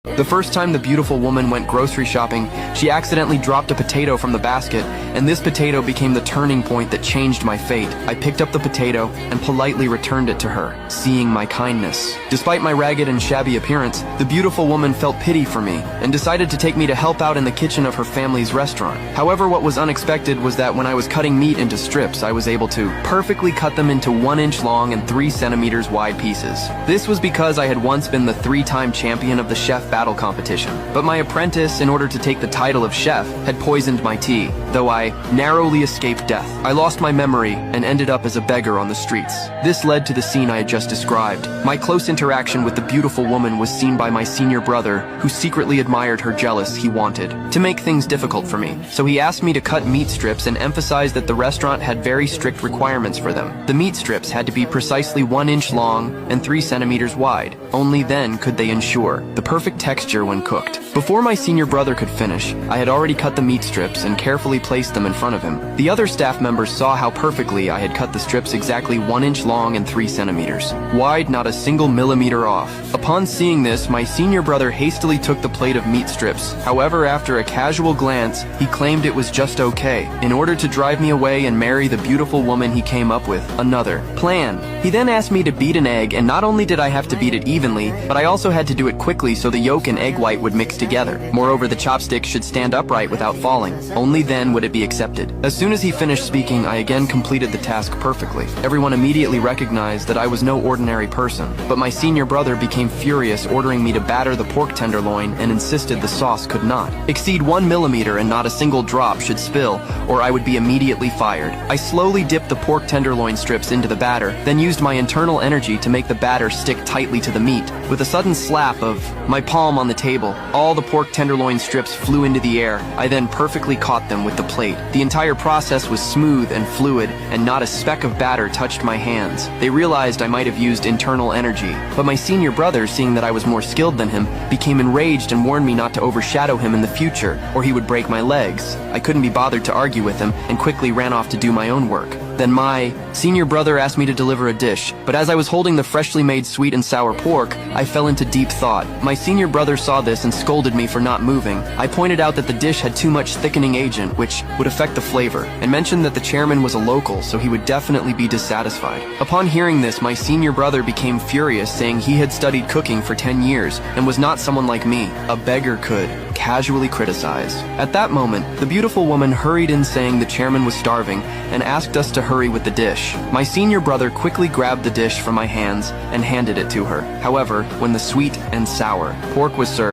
The first time the beautiful woman went grocery shopping, she accidentally dropped a potato from the basket, and this potato became the turning point that changed my fate. I picked up the potato and politely returned it to her, seeing my kindness. Despite my ragged and shabby appearance, the beautiful woman felt pity for me and decided to take me to help out in the kitchen of her family's restaurant. However, what was unexpected was that when I was cutting meat into strips, I was able to perfectly cut them into 1 inch long and 3 centimeters wide pieces. This was because I had once been the 3-time champion of the chef battle competition. But my apprentice, in order to take the title of chef, had poisoned my tea, though I narrowly escaped death. I lost my memory and ended up as a beggar on the streets. This led to the scene I had just described. My close interaction with the beautiful woman was seen by my senior brother, who secretly admired her jealous he wanted to make things difficult for me. So he asked me to cut meat strips and emphasized that the restaurant had very strict requirements for them. The meat strips had to be precisely 1 inch long and 3 centimeters wide. Only then could they ensure the perfect texture when cooked. Before my senior brother could finish, I had already cut the meat strips and carefully placed them in front of him. The other staff members saw how perfectly I had cut the strips exactly 1 inch long and 3 centimeters wide, not a single millimeter off. Upon seeing this, my senior brother hastily took the plate of meat strips. However, after a casual glance, he claimed it was just okay, in order to drive me away and marry the beautiful woman he came up with another plan. He then asked me to beat an egg, and not only did I have to beat it evenly, but I also had to do it quickly so the yolk and egg white would mix together. Moreover, the chopstick should stand upright without falling. Only then would it be accepted. As soon as he finished speaking, I again completed the task perfectly. Everyone immediately recognized that I was no ordinary person, but my senior brother became furious, ordering me to batter the pork tenderloin and insisted the sauce could not exceed 1 millimeter and not a single drop should spill, or I would be immediately fired. I slowly dipped the pork tenderloin strips into the batter, then used my internal energy to make the batter stick tightly to the meat. With a sudden slap of my palm on the table, all the pork tenderloin strips flew into the air. I then perfectly caught them with the plate. The entire process was smooth and fluid, and not a speck of batter touched my hands. They realized I might have used internal energy, but my senior brother, seeing that I was more skilled than him, became enraged and warned me not to overshadow him in the future, or he would break my legs. I couldn't be bothered to argue with him, and quickly ran off to do my own work. Then my senior brother asked me to deliver a dish, but as I was holding the freshly made sweet and sour pork, I fell into deep thought. My senior brother saw this and scolded me for not moving. I pointed out that the dish had too much thickening agent, which would affect the flavor, and mentioned that the chairman was a local, so he would definitely be dissatisfied. Upon hearing this, my senior brother became furious, saying he had studied cooking for 10 years and was not someone like me, a beggar could casually criticize. At that moment, the beautiful woman hurried in saying the chairman was starving and asked us to hurry with the dish. My senior brother quickly grabbed the dish from my hands and handed it to her. However, when the sweet and sour pork was served,